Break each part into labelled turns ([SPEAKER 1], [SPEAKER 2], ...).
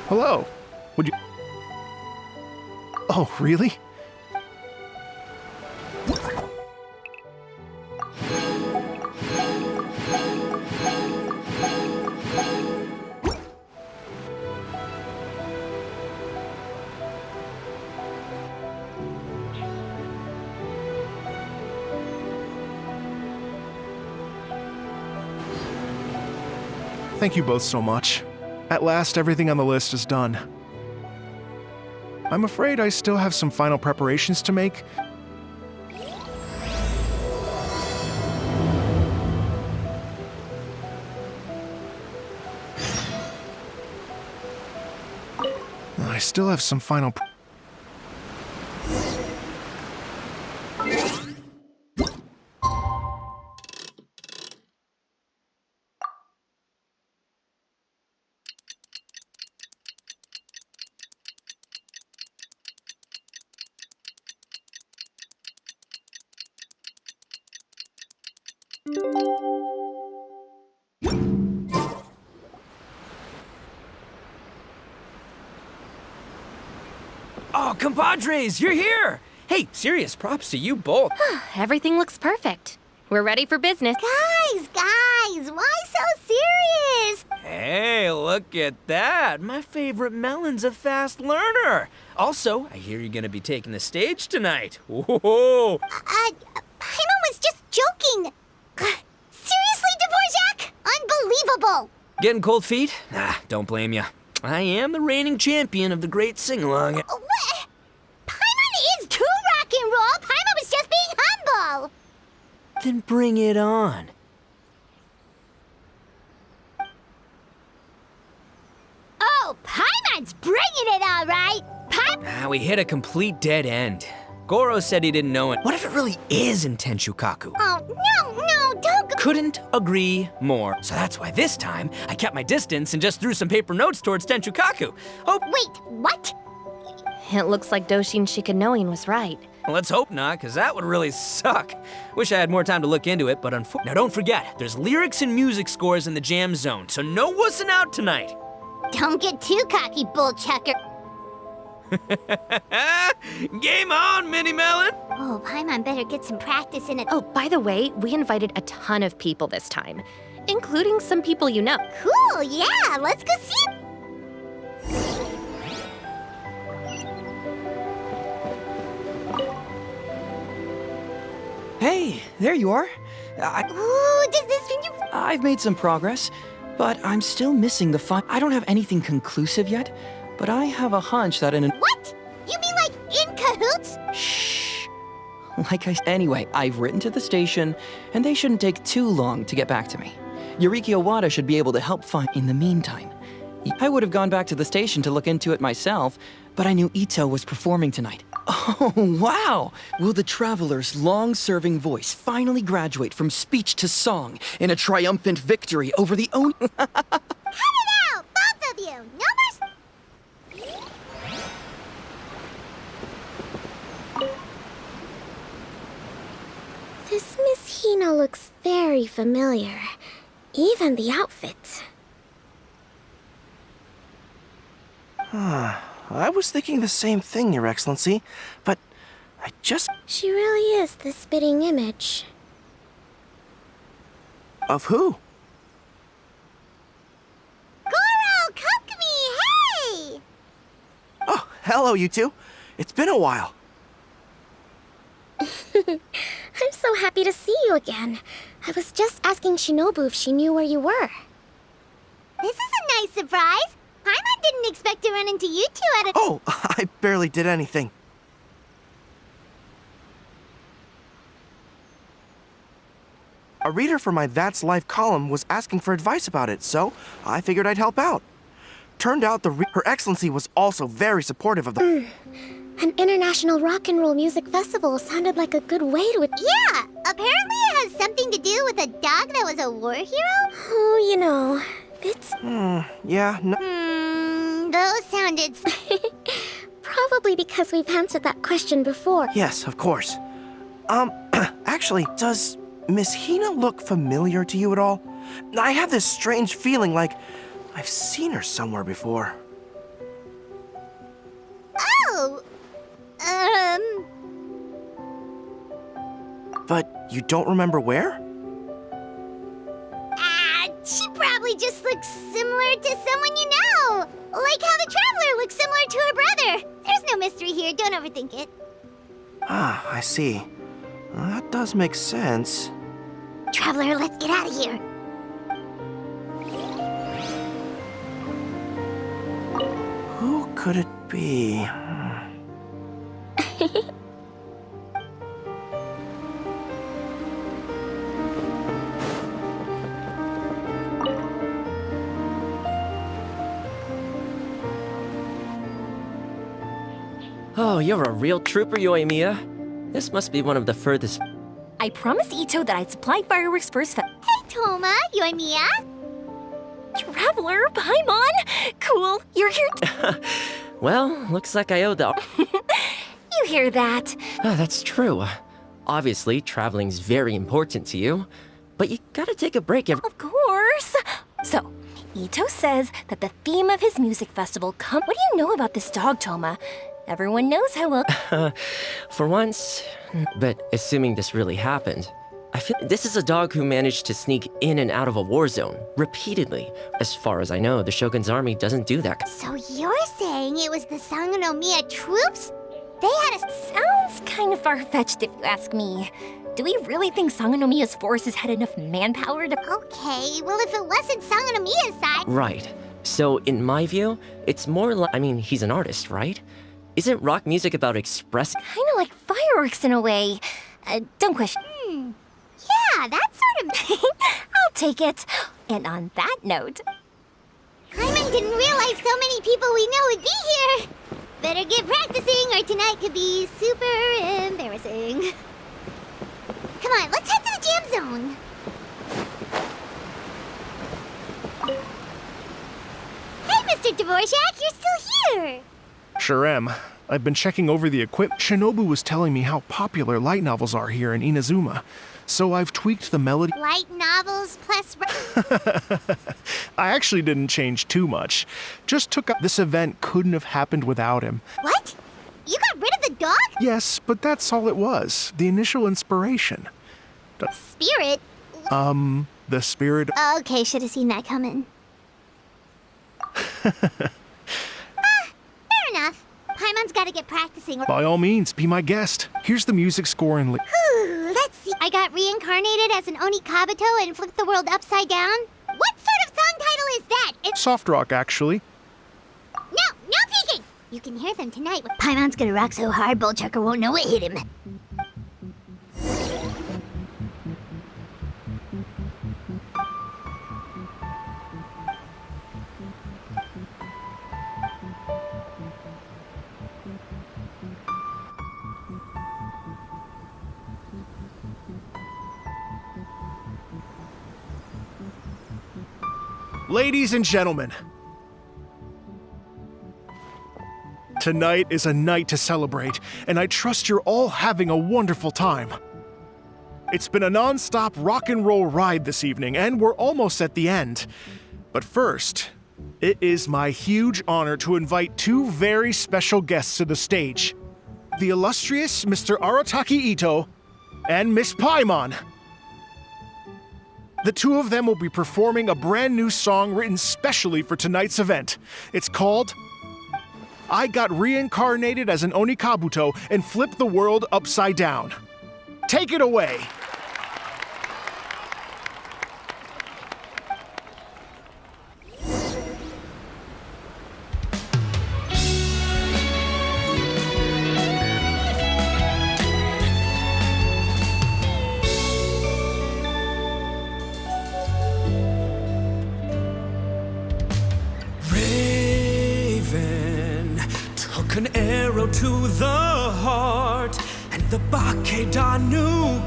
[SPEAKER 1] Hello. Would you... Oh, really? Thank you both so much. At last, everything on the list is done. I'm afraid I still have some final preparations to make. I still have some final...
[SPEAKER 2] Oh, compadres, you're here! Hey, serious props to you both.
[SPEAKER 3] Everything looks perfect. We're ready for business.
[SPEAKER 4] Guys, why so serious?
[SPEAKER 2] Hey, look at that. My favorite melon's a fast learner. Also, I hear you're gonna be taking the stage tonight. Whoa!
[SPEAKER 4] Paimon was just joking. Seriously, Dvorak? Unbelievable.
[SPEAKER 2] Getting cold feet? Nah, don't blame ya. I am the reigning champion of the great sing-along.
[SPEAKER 4] What? Paimon is too rock and roll. Paimon was just being humble.
[SPEAKER 2] Then bring it on.
[SPEAKER 4] Oh, Paimon's bringing it all right.
[SPEAKER 2] We hit a complete dead end. Goro said he didn't know it. What if it really is in Tenshukaku?
[SPEAKER 4] Oh, no, don't go.
[SPEAKER 2] Couldn't agree more. So that's why this time, I kept my distance and just threw some paper notes towards Tenshukaku. Hope...
[SPEAKER 4] Wait, what?
[SPEAKER 3] It looks like Doshin Shikanoin was right.
[SPEAKER 2] Well, let's hope not, because that would really suck. Wish I had more time to look into it, but Now don't forget, there's lyrics and music scores in the jam zone, so no wussing out tonight.
[SPEAKER 4] Don't get too cocky, bullchucker.
[SPEAKER 2] Game on, Mini Melon!
[SPEAKER 4] Oh, Paimon better get some practice in it.
[SPEAKER 3] Oh, by the way, we invited a ton of people this time, including some people you know.
[SPEAKER 4] Cool, yeah, let's go see.
[SPEAKER 5] Hey, there you are.
[SPEAKER 4] Ooh, does this mean you...
[SPEAKER 5] I've made some progress, but I'm still missing the fun. I don't have anything conclusive yet, but I have a hunch that in an...
[SPEAKER 4] What? You mean like in cahoots?
[SPEAKER 5] Shh. Anyway, I've written to the station, and they shouldn't take too long to get back to me. Yuriki Owada should be able to help find... In the meantime, I would have gone back to the station to look into it myself, but I knew Ito was performing tonight. Oh, wow! Will the Traveler's long-serving voice finally graduate from speech to song in a triumphant victory over the own...
[SPEAKER 4] Cut it out, both of you! No more... This Miss Hina looks very familiar. Even the outfit.
[SPEAKER 6] I was thinking the same thing, Your Excellency, but I just...
[SPEAKER 4] She really is the spitting image.
[SPEAKER 6] Of who?
[SPEAKER 4] Goro, Kokumi, hey!
[SPEAKER 6] Oh, hello, you two. It's been a while.
[SPEAKER 4] I'm so happy to see you again. I was just asking Shinobu if she knew where you were. This is a nice surprise. Paimon didn't expect to run into you two at a...
[SPEAKER 6] Oh, I barely did anything. A reader for my That's Life column was asking for advice about it, so I figured I'd help out. Turned out Her Excellency was also very supportive of the...
[SPEAKER 4] An international rock and roll music festival sounded like a good way to... Yeah, apparently it has something to do with a dog that was a war hero? Oh, you know, it's...
[SPEAKER 6] Yeah, no...
[SPEAKER 4] Those sounded... Probably because we've answered that question before.
[SPEAKER 6] Yes, of course. Actually, does Miss Hina look familiar to you at all? I have this strange feeling like I've seen her somewhere before.
[SPEAKER 4] Oh!
[SPEAKER 6] But you don't remember where?
[SPEAKER 4] She probably just looks similar to someone you know. Like how the Traveler looks similar to her brother. There's no mystery here, don't overthink it.
[SPEAKER 6] Ah, I see. Well, that does make sense.
[SPEAKER 4] Traveler, let's get out of here.
[SPEAKER 6] Who could it be?
[SPEAKER 7] Oh, you're a real trooper, Yoimiya. This must be one of the furthest...
[SPEAKER 8] I promised Ito that I'd supply fireworks first.
[SPEAKER 4] Hey, Toma, Yoimiya.
[SPEAKER 8] Traveler, Paimon! Cool, you're here.
[SPEAKER 7] Well, looks like I owe the...
[SPEAKER 8] You hear that?
[SPEAKER 7] Oh, that's true. Obviously, traveling's very important to you, but you gotta take a break every...
[SPEAKER 8] Of course. So, Ito says that the theme of his music festival What do you know about this dog, Toma? Everyone knows how well...
[SPEAKER 7] For once, but assuming this really happened, I feel this is a dog who managed to sneak in and out of a war zone repeatedly. As far as I know, the Shogun's army doesn't do that.
[SPEAKER 4] So you're saying it was the Sangonomiya troops? They had a...
[SPEAKER 8] Sounds kind of far-fetched if you ask me. Do we really think Sangonomiya's forces had enough manpower to...
[SPEAKER 4] Okay, well if it wasn't Sangonomiya's side...
[SPEAKER 7] Right. So, in my view, it's more like... I mean, he's an artist, right? Isn't rock music about expressing...
[SPEAKER 8] Kind of like fireworks in a way. Don't question.
[SPEAKER 4] Yeah, that sort of...
[SPEAKER 8] I'll take it. And on that note...
[SPEAKER 4] Paimon didn't realize so many people we know would be here. Better get practicing or tonight could be super embarrassing. Come on, let's head to the jam zone. Hey, Mr. Dvorak, you're still here.
[SPEAKER 1] Sure am. I've been checking over the equipment. Shinobu was telling me how popular light novels are here in Inazuma, so I've tweaked the melody.
[SPEAKER 4] Light novels plus...
[SPEAKER 1] I actually didn't change too much. Just took up... This event couldn't have happened without him.
[SPEAKER 4] What? You got rid of the dog?
[SPEAKER 1] Yes, but that's all it was. The initial inspiration.
[SPEAKER 4] Spirit?
[SPEAKER 1] The spirit...
[SPEAKER 4] Okay, should have seen that coming. Fair enough. Paimon's gotta get practicing.
[SPEAKER 1] By all means, be my guest. Here's the music score and...
[SPEAKER 4] Let's see. I got reincarnated as an Oni Kabuto and flipped the world upside down. What sort of song title is that? It's...
[SPEAKER 1] Soft rock, actually.
[SPEAKER 4] No peeking! You can hear them tonight. Paimon's gonna rock so hard, Bullchucker won't know what hit him.
[SPEAKER 1] Ladies and gentlemen, tonight is a night to celebrate, and I trust you're all having a wonderful time. It's been a non-stop rock and roll ride this evening, and we're almost at the end. But first, it is my huge honor to invite two very special guests to the stage. The illustrious Mr. Arataki Ito and Miss Paimon. The two of them will be performing a brand new song written specially for tonight's event. It's called I Got Reincarnated as an Onikabuto and Flipped the World Upside Down. Take it away!
[SPEAKER 2] to the heart, and the Bakedanuki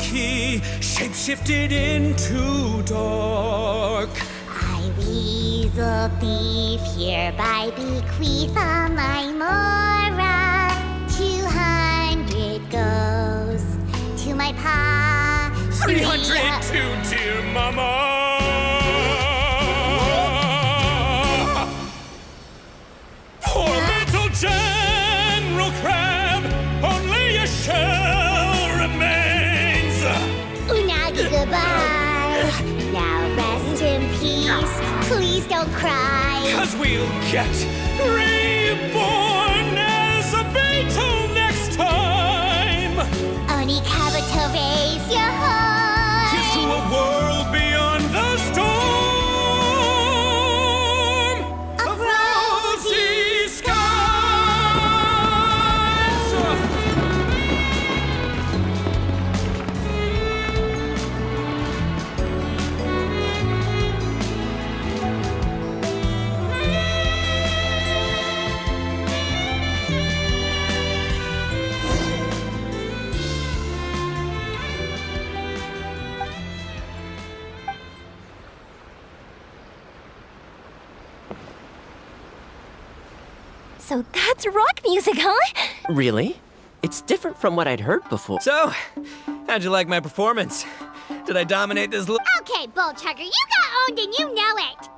[SPEAKER 2] shapeshifted into dark.
[SPEAKER 4] I, weasel thief, hereby bequeath all my mora. 200 goes to my pa.
[SPEAKER 2] 300 to dear mama. Poor little General Crab, only a shell remains.
[SPEAKER 4] Unagi, goodbye. Now rest in peace. Please don't cry.
[SPEAKER 2] 'Cause we'll get reborn as a beetle next time.
[SPEAKER 4] Oni Kabuto, raise your heart.
[SPEAKER 2] Here's to a world beyond the storm of rosy skies.
[SPEAKER 8] So that's rock music, huh?
[SPEAKER 7] Really? It's different from what I'd heard before.
[SPEAKER 2] So, how'd you like my performance? Did I dominate this little...
[SPEAKER 4] Okay, Bullchugger, you got owned and you know it.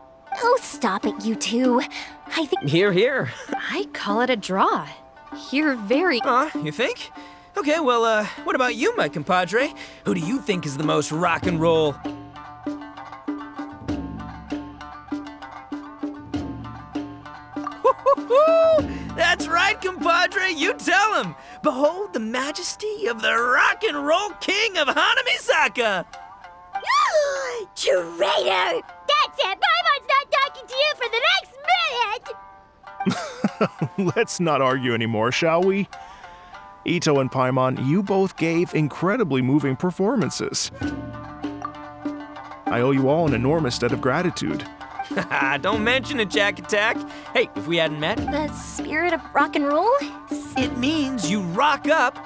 [SPEAKER 8] Oh, stop it, you two. I think
[SPEAKER 7] Here, here.
[SPEAKER 3] I call it a draw. You're very.
[SPEAKER 2] You think? Okay, well, what about you, my compadre? Who do you think is the most rock and roll? That's right, compadre, you tell him. Behold the majesty of the rock and roll king of Hanamisaka.
[SPEAKER 4] Traitor! That's it! Paimon's not talking to you for the next minute!
[SPEAKER 1] Let's not argue anymore, shall we? Ito and Paimon, you both gave incredibly moving performances. I owe you all an enormous debt of gratitude.
[SPEAKER 2] Don't mention it, Jack Attack. Hey, if we hadn't met,
[SPEAKER 8] the spirit of rock and roll.
[SPEAKER 2] it means you rock up.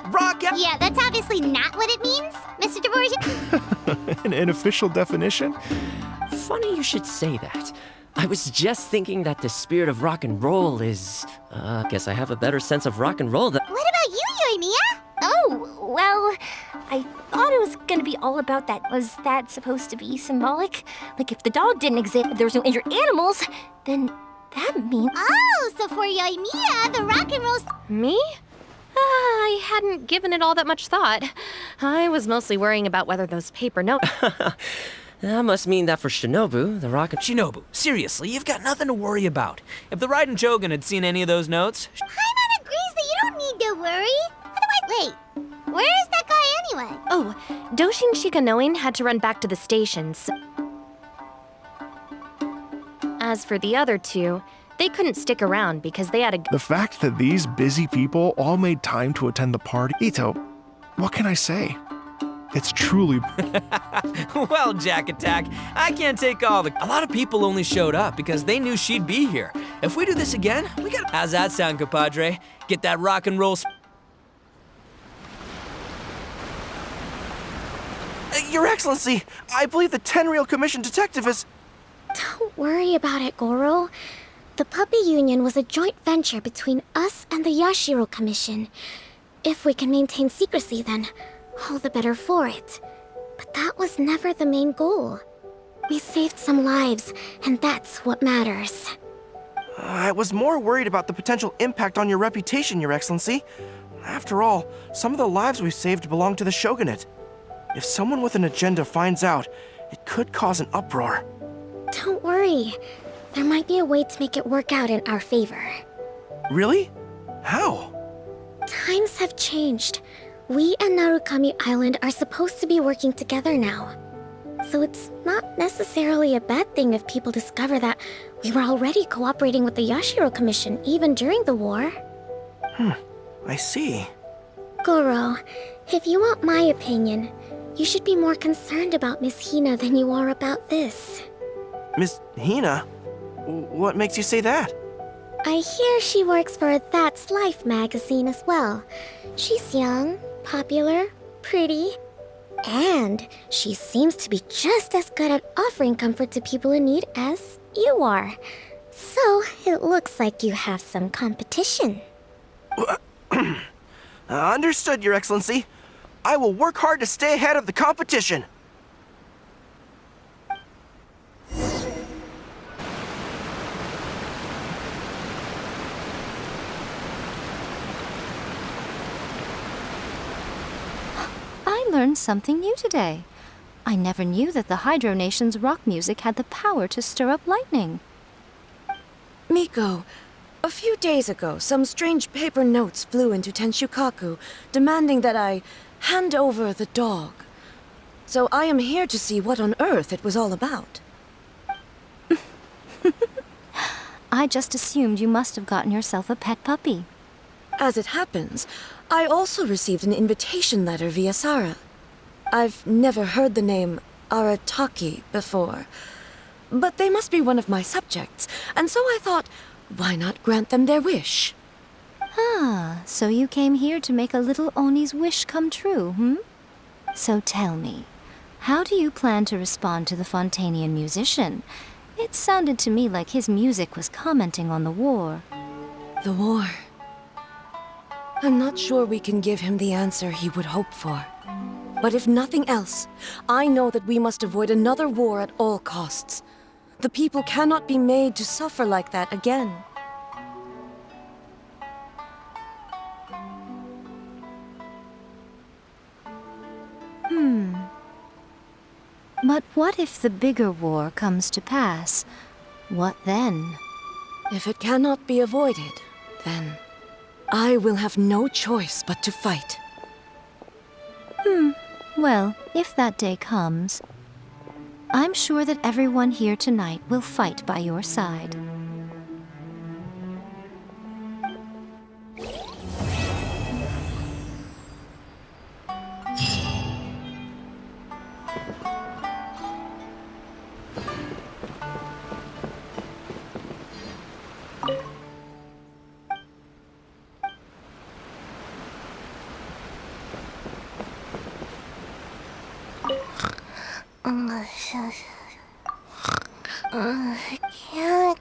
[SPEAKER 4] Yeah, that's obviously not what it means, Mr. Dvorak.
[SPEAKER 1] An official definition?
[SPEAKER 7] Funny you should say that. I was just thinking that the spirit of rock and roll is... guess I have a better sense of rock and roll than...
[SPEAKER 4] What about you, Yoimiya?
[SPEAKER 8] Oh, well, I thought it was gonna be all about that. Was that supposed to be symbolic? Like, if the dog didn't exist, if there was no injured animals, then that means...
[SPEAKER 4] Oh, so for Yoimiya, the rock and roll...
[SPEAKER 3] Me? I hadn't given it all that much thought. I was mostly worrying about whether those paper notes.
[SPEAKER 7] That must mean that for Shinobu, the rock and...
[SPEAKER 2] Shinobu, seriously, you've got nothing to worry about. If the Raiden Jogan had seen any of those notes...
[SPEAKER 4] Paimon agrees that you don't need to worry. Otherwise, wait, where is that guy anyway?
[SPEAKER 3] Oh, Doshin Shikanoin had to run back to the stations. As for the other two, they couldn't stick around because they had a...
[SPEAKER 1] The fact that these busy people all made time to attend the party... Ito, what can I say? It's truly...
[SPEAKER 2] Well, Jack Attack, I can't take all the... A lot of people only showed up because they knew she'd be here. If we do this again, we got... How's that sound, compadre? Get that rock and roll...
[SPEAKER 6] Your Excellency, I believe the Tenryou Commission detective is...
[SPEAKER 4] Don't worry about it, Goro. The Puppy Union was a joint venture between us and the Yashiro Commission. If we can maintain secrecy, then all the better for it. But that was never the main goal. We saved some lives, and that's what matters.
[SPEAKER 6] I was more worried about the potential impact on your reputation, Your Excellency. After all, some of the lives we've saved belong to the Shogunate. If someone with an agenda finds out, it could cause an uproar.
[SPEAKER 4] Don't worry. There might be a way to make it work out in our favor.
[SPEAKER 6] Really? How?
[SPEAKER 4] Times have changed. We and Narukami Island are supposed to be working together now. So it's not necessarily a bad thing if people discover that we were already cooperating with the Yashiro Commission even during the war.
[SPEAKER 6] I see.
[SPEAKER 4] Goro, if you want my opinion, you should be more concerned about Miss Hina than you are about this.
[SPEAKER 6] Miss Hina? What makes you say that?
[SPEAKER 4] I hear she works for That's Life magazine as well. She's young, popular, pretty, and she seems to be just as good at offering comfort to people in need as you are. So, it looks like you have some competition.
[SPEAKER 6] Understood, Your Excellency. I will work hard to stay ahead of the competition.
[SPEAKER 9] I learned something new today. I never knew that the Hydro Nation's rock music had the power to stir up lightning.
[SPEAKER 10] Miko, a few days ago, some strange paper notes flew into Tenshukaku, demanding that I hand over the dog. So I am here to see what on earth it was all about.
[SPEAKER 9] I just assumed you must have gotten yourself a pet puppy.
[SPEAKER 10] As it happens, I also received an invitation letter via Sara. I've never heard the name Arataki before, but they must be one of my subjects, and so I thought, why not grant them their wish?
[SPEAKER 9] Ah, so you came here to make a little Oni's wish come true, hmm? So tell me, how do you plan to respond to the Fontanian musician? It sounded to me like his music was commenting on the war.
[SPEAKER 10] The war. I'm not sure we can give him the answer he would hope for. But if nothing else, I know that we must avoid another war at all costs. The people cannot be made to suffer like that again.
[SPEAKER 9] But what if the bigger war comes to pass? What then?
[SPEAKER 10] If it cannot be avoided, then I will have no choice but to fight.
[SPEAKER 9] Well, if that day comes, I'm sure that everyone here tonight will fight by your side.
[SPEAKER 4] I can't.